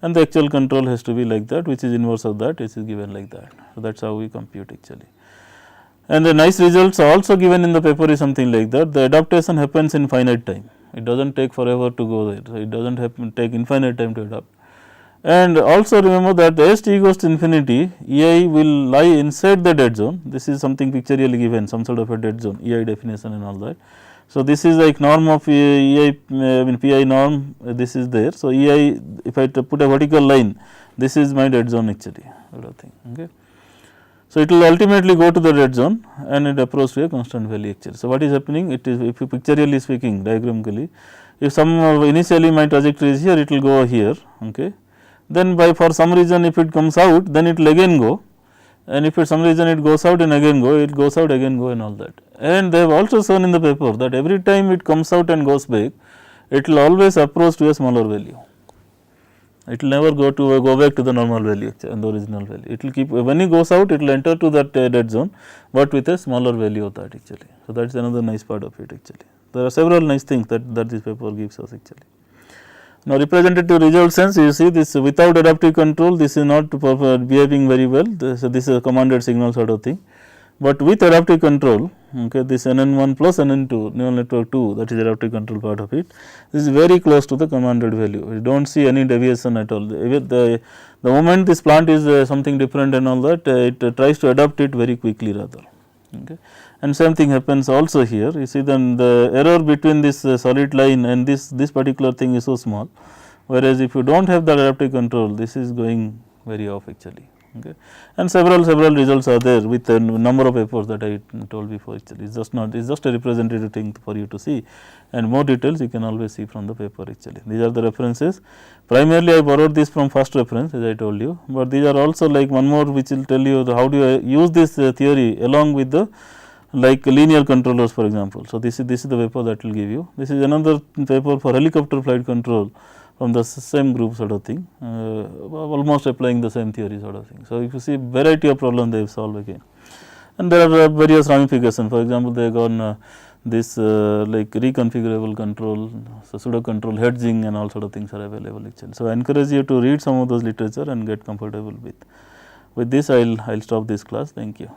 and the actual control has to be like that, which is inverse of that, which is given like that. So, that is how we compute actually. And the nice results also given in the paper is something like that, the adaptation happens in finite time, it does not take forever to go there, so it does not take infinite time to adapt. And also remember that as t goes to infinity, Ei will lie inside the dead zone, this is something pictorially given, some sort of a dead zone, Ei definition and all that. So, this is like norm of Ei, Pi norm, this is there. So, Ei, if I put a vertical line, this is my dead zone actually, sort of thing. Okay. So, it will ultimately go to the dead zone and it approaches to a constant value actually. So, what is happening? It is, if you pictorially speaking, diagrammatically, if some initially my trajectory is here, it will go here, okay. Then for some reason if it comes out, then it will again go, and if for some reason it goes out and again go, it goes out again go and all that. And they have also shown in the paper that every time it comes out and goes back, it will always approach to a smaller value. It will never go back to the normal value and the original value. It will keep, when it goes out, it will enter to that dead zone, but with a smaller value of that actually. So, that is another nice part of it actually. There are several nice things that this paper gives us actually. Now, representative result sense, you see this without adaptive control, this is not behaving very well. So, this is a commanded signal sort of thing, but with adaptive control, okay, this NN1 plus NN2 neural network 2, that is adaptive control part of it, this is very close to the commanded value. You do not see any deviation at all. The moment this plant is something different and all that, it tries to adapt it very quickly rather. Okay. And same thing happens also here, you see then the error between this solid line and this particular thing is so small, whereas if you do not have the adaptive control, this is going very off actually. Okay. And several results are there with a number of papers that I told before actually, it is just not, it is just a representative thing for you to see, and more details you can always see from the paper actually. These are the references, primarily I borrowed this from first reference as I told you, but these are also like one more which will tell you how do you use this theory along with the like linear controllers for example. So, this is the paper that will give you. This is another paper for helicopter flight control from the same group sort of thing, almost applying the same theory sort of thing. So, if you see variety of problems they have solved again, and there are various ramifications. For example, they have gone this like reconfigurable control, so pseudo control, hedging and all sort of things are available actually. So, I encourage you to read some of those literature and get comfortable with. With this, I will stop this class. Thank you.